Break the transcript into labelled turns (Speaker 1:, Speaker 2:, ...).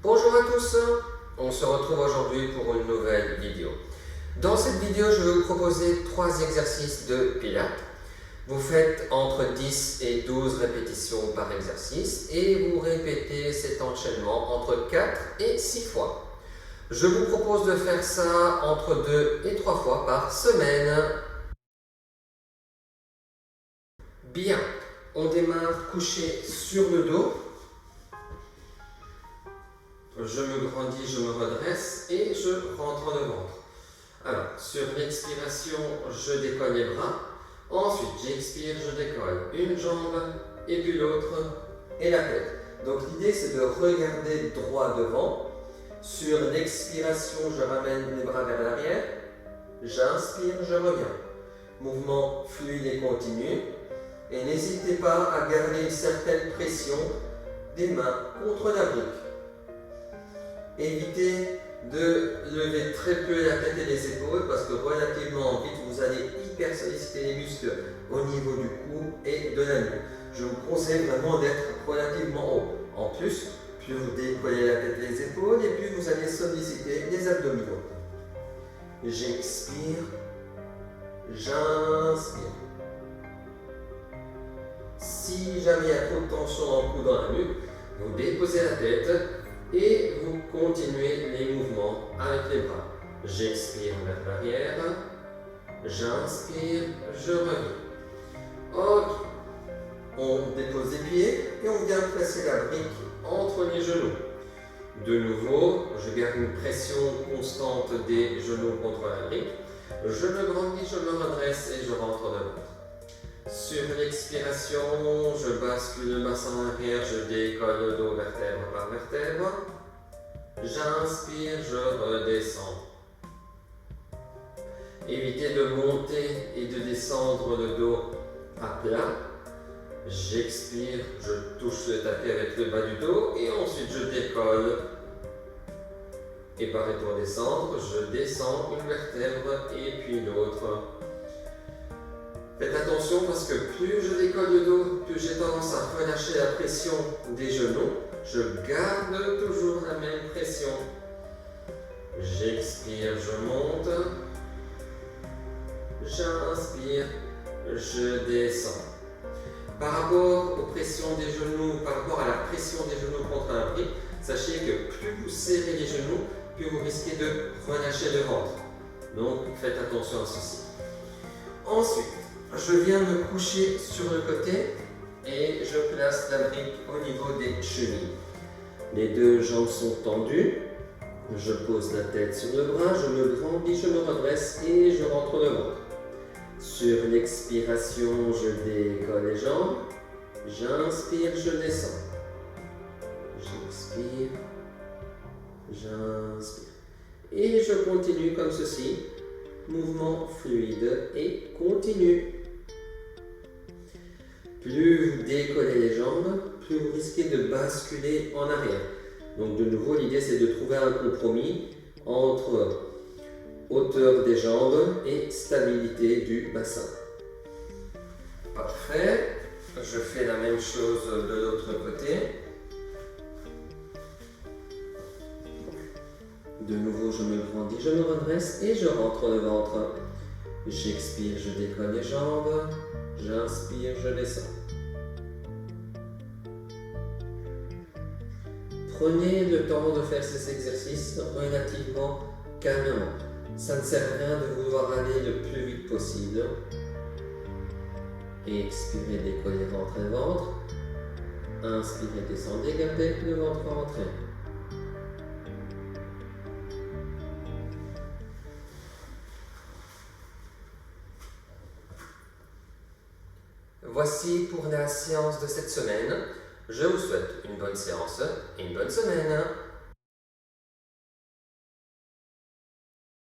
Speaker 1: Bonjour à tous, on se retrouve aujourd'hui pour une nouvelle vidéo. Dans cette vidéo, je vais vous proposer 3 exercices de pilates. Vous faites entre 10 et 12 répétitions par exercice et vous répétez cet enchaînement entre 4 et 6 fois. Je vous propose de faire ça entre 2 et 3 fois par semaine. Bien, on démarre couché sur le dos. Je me grandis, je me redresse et je rentre le ventre. Alors, sur l'expiration, je décolle les bras. Ensuite, j'expire, je décolle une jambe et puis l'autre et la tête. Donc l'idée, c'est de regarder droit devant. Sur l'expiration, je ramène les bras vers l'arrière. J'inspire, je reviens. Mouvement fluide et continu. Et n'hésitez pas à garder une certaine pression des mains contre la brique. Évitez de lever très peu la tête et les épaules parce que relativement vite vous allez hyper solliciter les muscles au niveau du cou et de la nuque. Je vous conseille vraiment d'être relativement haut. En plus, plus vous décollez la tête et les épaules et plus vous allez solliciter les abdominaux. J'expire, j'inspire. Si jamais il y a trop de tension dans le cou, dans la nuque, vous déposez la tête et vous continuez les mouvements avec les bras. J'expire vers l'arrière, j'inspire, je reviens. Ok, on dépose les pieds et on vient placer la brique entre les genoux. De nouveau, je garde une pression constante des genoux contre la brique. Je me grandis, je me redresse et je rentre devant. Sur l'expiration, je bascule le bassin arrière, je décolle le dos vertèbre par vertèbre. J'inspire, je redescends. Évitez de monter et de descendre le dos à plat. J'expire, je touche le tapis avec le bas du dos et ensuite je décolle. Et pareil pour descendre, je descends une vertèbre et puis l'autre. Faites attention parce que plus je décolle le dos, plus j'ai tendance à relâcher la pression des genoux. Je garde toujours la même pression. J'expire, je monte. J'inspire, je descends. Par rapport aux pressions des genoux, par rapport à la pression des genoux contre la brique, sachez que plus vous serrez les genoux, plus vous risquez de relâcher le ventre. Donc faites attention à ceci. Ensuite, je viens me coucher sur le côté et je place la brique au niveau des chevilles. Les deux jambes sont tendues. Je pose la tête sur le bras, je me grandis, je me redresse et je rentre le ventre. Sur l'expiration, je décolle les jambes. J'inspire, je descends. J'expire, j'inspire. Et je continue comme ceci. Mouvement fluide et continu. Plus vous décollez les jambes, plus vous risquez de basculer en arrière. Donc de nouveau, l'idée c'est de trouver un compromis entre hauteur des jambes et stabilité du bassin. Parfait. Je fais la même chose de l'autre côté. De nouveau, je me grandis, je me redresse et je rentre le ventre. J'expire, je décolle les jambes. J'inspire, je descends. Prenez le temps de faire ces exercices relativement calmement. Ça ne sert à rien de vouloir aller le plus vite possible. Expirez, décollez, rentrez le ventre. Inspirez, descendez, gardez le ventre rentré. Voici pour la séance de cette semaine. Je vous souhaite une bonne séance et une bonne semaine.